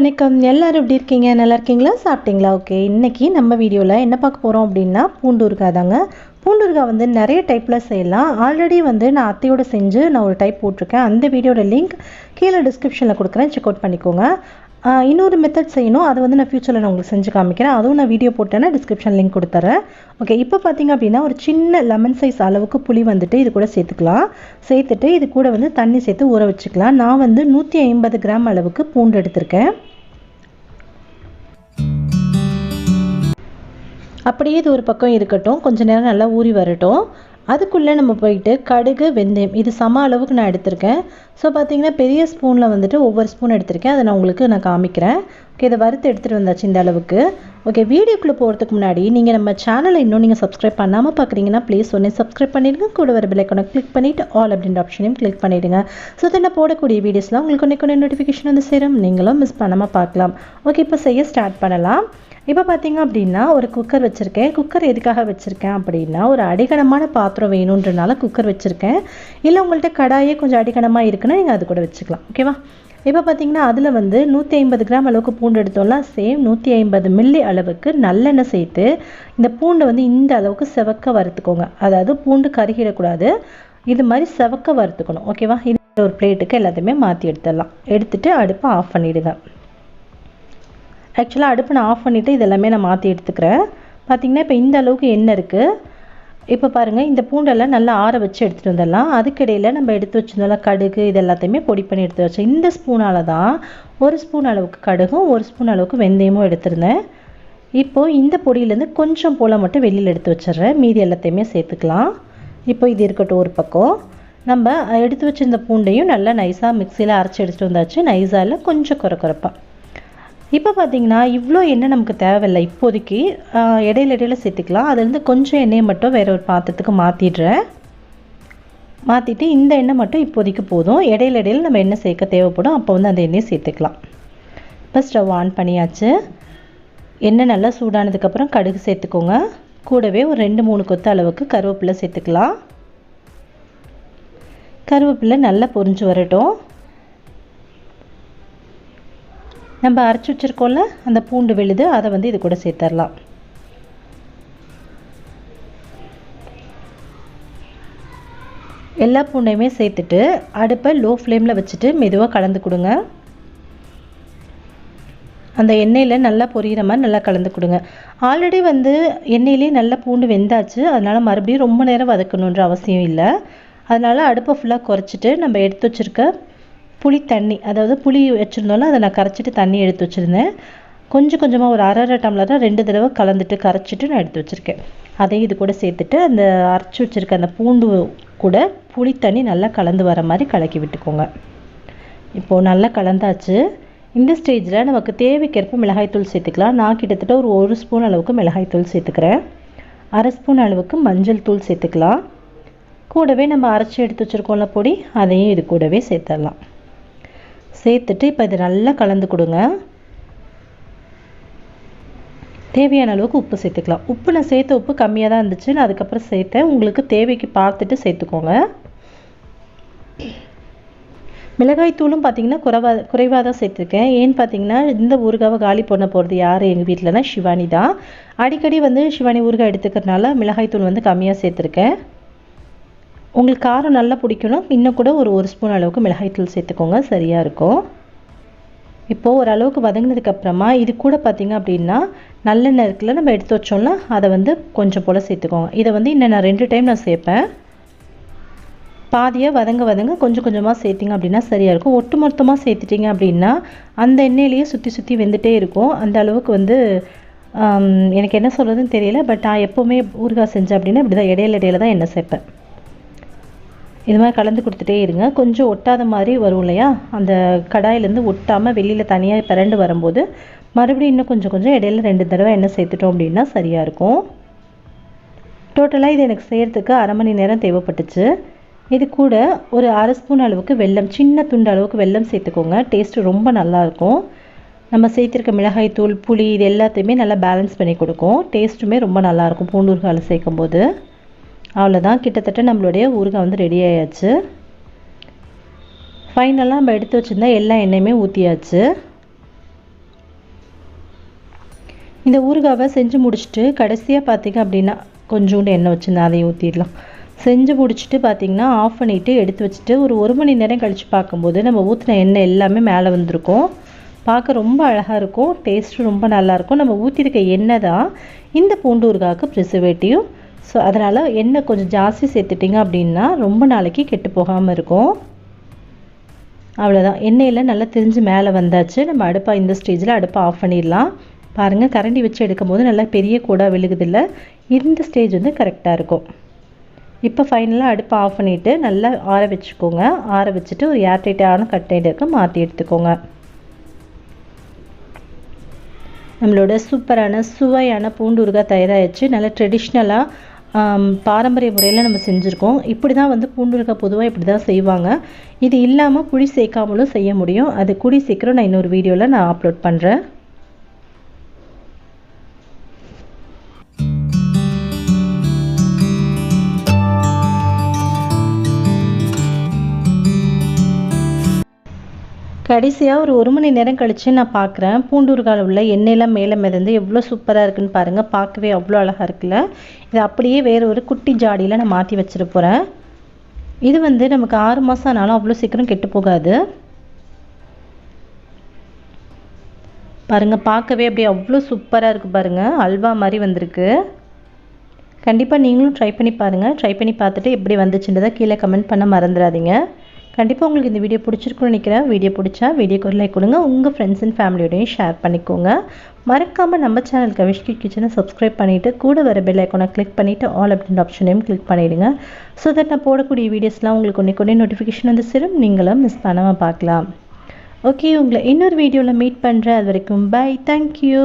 வணக்கம் எல்லாரும் எப்படி இருக்கீங்க நல்லா இருக்கீங்களா சாப்பிட்டீங்களா ஓகே இன்னைக்கு நம்ம வீடியோல என்ன பார்க்க போறோம் அப்படினா பூண்டு ஊறுகாய் தாங்க பூண்டு ஊறுகாய் வந்து நிறைய டைப்ல செய்யலாம் ஆல்ரெடி வந்து நான் அத்தையோட செஞ்சு நான் ஒரு டைப் போட்டுருக்கேன் அந்த வீடியோட லிங்க் கீழ டிஸ்கிரிப்ஷன்ல கொடுக்கிறேன் செக் அவுட் பண்ணிக்கோங்க இன்னொரு மெத்தட் செய்யணும் அது வந்து நான் ஃபியூச்சர்ல நான் உங்களுக்கு செஞ்சு காமிக்கிறேன் அதுவும் நான் வீடியோ போட்டேன்னா டிஸ்கிரிப்ஷன் லிங்க் கொடுத்துறேன் ஓகே இப்போ பாத்தீங்க அப்படினா ஒரு சின்ன லெமன் சைஸ் அளவுக்கு புளி வந்துட்டு இது கூட சேர்த்துக்கலாம் சேர்த்துட்டு இது கூட வந்து தண்ணி சேர்த்து ஊற வச்சுக்கலாம் நான் வந்து 150 கிராம் அளவுக்கு பூண்டு எடுத்துர்க்கேன் அப்படியே இது ஒரு பக்கம் இருக்கட்டும் கொஞ்ச நேரம் நல்லா ஊறி வரட்டும் அதுக்குள்ள நம்ம போயிட்டு கடுகு வெந்தயம் இது சம அளவுக்கு நான் எடுத்துர்க்கேன் சோ பாத்தீங்கன்னா பெரிய ஸ்பூன்ல வந்துட்டு ஒவ்வொரு ஸ்பூன் எடுத்துர்க்கேன் அதை நான் உங்களுக்கு காமிக்கிறேன் ஓகே இத வறுத்து எடுத்துட்டு வந்தாச்சு இந்த அளவுக்கு ஓகே வீடியோக்குள்ள போறதுக்கு முன்னாடி நீங்க நம்ம சேனலை இன்னும் நீங்க Subscribe பண்ணாம பார்க்கறீங்கன்னா ப்ளீஸ் உடனே Subscribe பண்ணிடுங்க கூட வர பெல் ஐகானை கிளிக் பண்ணிட்டு ஆல் அப்படிங்கற ஆப்ஷனையும் கிளிக் பண்ணிடுங்க சோ தென்ன போடக்கூடிய வீடியோஸ்லாம் உங்களுக்கு உடனே நோட்டிஃபிகேஷன் வந்து சேரும் நீங்களும் மிஸ் பண்ணாம பார்க்கலாம் ஓகே இப்போ செய்ய ஸ்டார்ட் பண்ணலாம் இப்போ பாத்தீங்க அப்படினா ஒரு குக்கர் வச்சிருக்கேன் குக்கர் எதுக்காக வச்சிருக்கேன் அப்படினா ஒரு அடிகனமான பாத்திரம் வேணும்ன்றனால குக்கர் வச்சிருக்கேன் இல்ல உங்கள்ட்ட கடாயே கொஞ்சம் அடிகனமா இருக்குனா நீங்க அது கூட வச்சுக்கலாம் ஓகேவா இப்போ பாத்தீங்கன்னா அதுல வந்து 150 கிராம் அளவுக்கு பூண்டு எடுத்தோம்ல சேம் 150 மில்லி அளவுக்கு நல்லெண்ணெய் சேர்த்து இந்த பூண்டை வந்து இந்த அளவுக்கு செவக்க வறுத்துக்கோங்க அதாவது பூண்டு கருகிட கூடாது இது மாதிரி செவக்க வறுத்துக்கணும் ஓகேவா இந்த ஒரு பிளேட்டுக்கு எல்லாத்தையுமே மாத்தி எடுத்துடலாம் எடுத்துட்டு அடுப்பை ஆஃப் பண்ணிடுங்க Actually அடுப்பு நான் ஆஃப் பண்ணிட்டு இதெல்லாம் நான் மாத்தி எடுத்துக்கறேன் பாத்தீங்கன்னா இப்போ இந்த அளவுக்கு எண்ணெய் இருக்கு இப்போ பாருங்க இந்த பூண்டெல்லாம் நல்லா ஆற வச்சு எடுத்துட்டு வந்துடலாம் அதுக்கு இடையில நம்ம எடுத்து வச்சிருந்தோம்ல கடுகு இதெல்லாத்தையுமே பொடி பண்ணி எடுத்து வச்சேன் இந்த ஸ்பூனால தான் ஒரு ஸ்பூன் அளவுக்கு கடுகும் ஒரு ஸ்பூன் அளவுக்கு வெந்தயமும் எடுத்துறேன் இப்போ இந்த பொடியில இருந்து கொஞ்சம் போல மட்டும் வெளியில எடுத்து வச்சிரறேன் மீதி எல்லாத்தையுமே சேர்த்துக்கலாம் இப்போ இது இருக்கட்டும் ஒரு பக்கம் நம்ம எடுத்து வச்சிருந்த பூண்டையும் நல்லா நைஸா மிக்ஸில அரைச்சு எடுத்துட்டு வந்தாச்சு நைஸா இல்ல கொஞ்சம் கொரகொரப்பா இப்போ பாத்தீங்கன்னா இவ்ளோ எண்ணெய் நமக்கு தேவையில்லை இப்போதைக்கு இடையில சேர்த்துக்கலாம் அதுல இருந்து கொஞ்சம் எண்ணெயை மட்டும் வேற ஒரு பாத்திரத்துக்கு மாத்திடுறேன் மாத்திட்டு இந்த எண்ணெய் மட்டும் இப்போதைக்கு போதும் இடையில நம்ம எண்ணெய் சேர்க்க தேவைப்படும் அப்ப வந்து அந்த எண்ணெயை சேர்த்துக்கலாம் இப்போ ஸ்டவ் ஆன் பண்ணியாச்சு எண்ணெய் நல்லா சூடானதுக்கு அப்புறம் கடுகு சேர்த்துக்கோங்க கூடவே ஒரு 2-3 கொத்து அளவுக்கு கருவேப்பிலை சேர்த்துக்கலாம் கருவேப்பிலை நல்லா பொரிஞ்சு வரட்டும் நம்ம அரைச்சு வச்சிருக்கோம்ல அந்த பூண்டு விழுது அதை வந்து இது கூட சேர்த்தறலாம் எல்லா பூண்டையுமே சேர்த்துட்டு அடுப்பை லோ ஃப்ளேம்ல வச்சிட்டு மெதுவா கலந்து கொடுங்க அந்த எண்ணெயில நல்லா பொரியிற மாதிரி நல்லா கலந்து கொடுங்க ஆல்ரெடி வந்து எண்ணெயிலே நல்லா பூண்டு வெந்தாச்சு அதனால மறுபடியும் ரொம்ப நேரம் வதக்கணும்ன்ற அவசியம் இல்ல அதனால அடுப்பை ஃபுல்லா குறைச்சிட்டு நம்ம எடுத்து வச்சிருக்க புளி தண்ணி அதாவது புளி வச்சிருந்தோம்ல அத நான் கரைச்சிட்டு தண்ணி எடுத்து வச்சிருந்தேன் கொஞ்சம் கொஞ்சமா ஒரு அரை டம்ளரா 2 தடவை கலந்துட்டு கரைச்சிட்டு நான் எடுத்து வச்சிருக்கேன் அதை இது கூட சேர்த்துட்டு அந்த அரைச்சு வச்சிருக்க அந்த பூண்டு கூட புளி தண்ணி நல்லா கலந்து வர மாதிரி கலக்கி விட்டுக்கோங்க இப்போ நல்லா கலந்தாச்சு இந்த ஸ்டேஜ்ல நமக்கு தேவைக்கேற்ப மிளகாய் தூள் சேர்த்துக்கலாம் நான் கிட்டத்தட்ட ஒரு 1 ஸ்பூன் அளவுக்கு மிளகாய் தூள் சேர்த்துக்கறேன் 1/2 ஸ்பூன் அளவுக்கு மஞ்சள் தூள் சேர்த்துக்கலாம் கூடவே நம்ம அரைச்சு எடுத்து வச்சிருக்கோம்ல பொடி அதையும் இது கூடவே சேர்த்தறலாம் சேர்த்துட்டு இப்போ இத நல்லா கலந்து கொடுங்க தேவையான அளவுக்கு உப்பு சேர்த்துக்கலாம் உப்பு நான் சேர்த்த உப்பு கம்மியா தான் இருந்துச்சு நான் அதுக்கு அப்புறம் சேர்த்தேன் உங்களுக்கு தேவைக்கு பார்த்துட்டு சேர்த்துக்கோங்க மிளகாய் தூளும் பாத்தீங்கன்னா குறைவா தான் சேர்த்திருக்கேன் ஏன் பாத்தீங்கன்னா இந்த ஊறுகாவை காலி பண்ண போறது யாரு எங்க வீட்லனா ஷிவானி தான் அடிக்கடி வந்து ஷிவானி ஊறுகாய் எடுத்துக்கறனால மிளகாய் தூள் வந்து கம்மியா சேர்த்திருக்கேன் உங்களுக்கு காரம் நல்லா பிடிக்கணும் இன்னும் கூட ஒரு 1 ஸ்பூன் அளவுக்கு மிளகாய் தூள் சேர்த்துக்கோங்க சரியா இருக்கும் இப்போ ஒரு அளவுக்கு வதங்கினதுக்கு அப்புறமா இது கூட பாத்தீங்க அப்படினா நல்லெண்ணெய் இருக்குல நம்ம எடுத்து வச்சோம்ல அத வந்து கொஞ்சம் போல சேர்த்துக்கோங்க இத வந்து இன்னும் நான் 2 டைம் நான் சேர்ப்பேன் பாதியா வதங்க கொஞ்சம் கொஞ்சமா சேர்த்தீங்க அப்படினா சரியா இருக்கும் ஒட்டுமொத்தமா சேர்த்துட்டீங்க அப்படினா அந்த எண்ணெயிலேயே சுத்தி வெந்துட்டே இருக்கும் அந்த அளவுக்கு வந்து எனக்கு என்ன சொல்றதுன்னு தெரியல பட் நான் எப்பவுமே ஊறுகாய் செஞ்ச அப்படினா இப்படி தான் இடையில தான் எண்ணெய் சேர்ப்பேன் இது மாதிரி கலந்து கொடுத்துட்டே இருங்க கொஞ்சம் ஒட்டாத மாதிரி வரும் இல்லையா அந்த கடாயில இருந்து ஒட்டாம வெளியில தனியா பரண்டு வரும்போது மறுபடியும் இன்னும் கொஞ்சம் இடையில 2 தடவை எண்ணெய் சேர்த்துட்டோம் அப்படினா சரியா இருக்கும் டோட்டலா இது எனக்கு செய்யிறதுக்கு 1/2 மணி நேரம் தேவைப்பட்டுச்சு இது கூட ஒரு 1/2 ஸ்பூன் அளவுக்கு வெல்லம் சின்ன துண்டு அளவுக்கு வெல்லம் சேர்த்துக்கோங்க டேஸ்ட் ரொம்ப நல்லா இருக்கும் நம்ம சேர்த்திருக்க மிளகாய் தூள் புளி இது எல்லாத்தையுமே நல்லா பேலன்ஸ் பண்ணி கொடுக்கும் டேஸ்ட்டுமே ரொம்ப நல்லா இருக்கும் பூண்டு ஊறுகாய்ல சேர்க்கும்போது அவ்வளவுதான் கிட்டத்தட்ட நம்மளுடைய ஊறுகாய் வந்து ரெடி ஆயாச்சு ஃபைனலா நம்ம எடுத்து வச்சிருந்த எல்லா எண்ணெயுமே ஊத்தியாச்சு இந்த ஊறுகாவை செஞ்சு முடிச்சுட்டு கடைசியாக பார்த்திங்க அப்படின்னா கொஞ்சோண்டு எண்ணெய் வச்சுருந்தேன், அதை ஊற்றிடலாம். செஞ்சு முடிச்சுட்டு பார்த்திங்கன்னா ஆஃப் பண்ணிவிட்டு எடுத்து வச்சுட்டு ஒரு மணி நேரம் கழித்து பார்க்கும்போது நம்ம ஊற்றின எண்ணெய் எல்லாமே மேலே வந்திருக்கும். பார்க்க ரொம்ப அழகாக இருக்கும், டேஸ்ட்டும் ரொம்ப நல்லாயிருக்கும். நம்ம ஊற்றிருக்க எண்ணெய் தான் இந்த பூண்டு ஊறுகாய்க்கு ப்ரிசர்வேட்டிவ். ஸோ அதனால் எண்ணெய் கொஞ்சம் ஜாஸ்தி சேர்த்துட்டிங்க அப்படின்னா ரொம்ப நாளைக்கு கெட்டு போகாமல் இருக்கும். அவ்வளோதான், எண்ணெயில் நல்லா திரிஞ்சு மேலே வந்தாச்சு. நம்ம அடுப்பை இந்த ஸ்டேஜில் அடுப்பை ஆஃப் பண்ணிடலாம். பாருங்கள், கரண்டி வச்சு எடுக்கும்போது நல்லா பெரிய கூடாக விழுகுதில்ல, இந்த ஸ்டேஜ் வந்து கரெக்டாக இருக்கும். இப்போ ஃபைனலாக அடுப்பை ஆஃப் பண்ணிவிட்டு நல்லா ஆற வச்சுக்கோங்க. ஆற வச்சுட்டு ஒரு ஏர்டைட்டான கண்டெய்னருக்கு மாற்றி எடுத்துக்கோங்க. நம்மளோட சூப்பரான சுவையான பூண்டு ஊறுகாய் தயாராகிடுச்சு. நல்லா ட்ரெடிஷ்னலாக பாரம்பரிய முறையில் நம்ம செஞ்சுருக்கோம். இப்படி தான் வந்து பூண்டு ஊறுகாய் பொதுவாக இப்படி தான் செய்வாங்க. இது இல்லாமல் புளி சேர்க்காமலும் செய்ய முடியும். அது கூடி சீக்கிரம் நான் இன்னொரு வீடியோவில் நான் அப்லோட் பண்ணுறேன். கடைசியாக ஒரு மணி நேரம் கழித்து நான் பார்க்குறேன். பூண்டு ஊறுகாயில் உள்ள எண்ணெயெல்லாம் மேலே மிதந்து எவ்வளோ சூப்பராக இருக்குன்னு பாருங்கள். பார்க்கவே அவ்வளோ அழகாக இருக்குல்ல. இது அப்படியே வேறு ஒரு குட்டி ஜாடியில் நான் மாற்றி வச்சிட போகிறேன். இது வந்து நமக்கு 6 மாதம் ஆனாலும் அவ்வளோ சீக்கிரம் கெட்டு போகாது. பாருங்கள், பார்க்கவே அப்படியே அவ்வளோ சூப்பராக இருக்குது பாருங்கள். அல்வா மாதிரி வந்திருக்கு. கண்டிப்பாக நீங்களும் ட்ரை பண்ணி பாருங்கள். ட்ரை பண்ணி பார்த்துட்டு எப்படி வந்துச்சுன்றதை கீழே கமெண்ட் பண்ண மறந்துடாதீங்க. கண்டிப்பாக உங்களுக்கு இந்த வீடியோ பிடிச்சிருக்குன்னு நினைக்கிறேன். வீடியோ பிடிச்சா வீடியோக்கு ஒரு லைக் கொடுங்க. உங்கள் ஃப்ரெண்ட்ஸ் அண்ட் ஃபேமிலியோடையும் ஷேர் பண்ணிக்கோங்க. மறக்காமல் நம்ம சேனல் கவிஷ்கி கிச்சனை சப்ஸ்கிரைப் பண்ணிவிட்டு கூட வர பெல் ஐக்கானை கிளிக் பண்ணிவிட்டு ஆல் அப்படின்ற ஆப்ஷனையும் கிளிக் பண்ணிவிடுங்க. ஸோ தட் நான் போடக்கூடிய வீடியோஸ்லாம் உங்களுக்கு ஒன்றே நோட்டிஃபிகேஷன் வந்து சேரும், நீங்களும் மிஸ் பண்ணாமல் பார்க்கலாம். ஓகே, உங்களை இன்னொரு வீடியோவில் மீட் பண்ணுறேன். அது வரைக்கும் பை. தேங்க்யூ.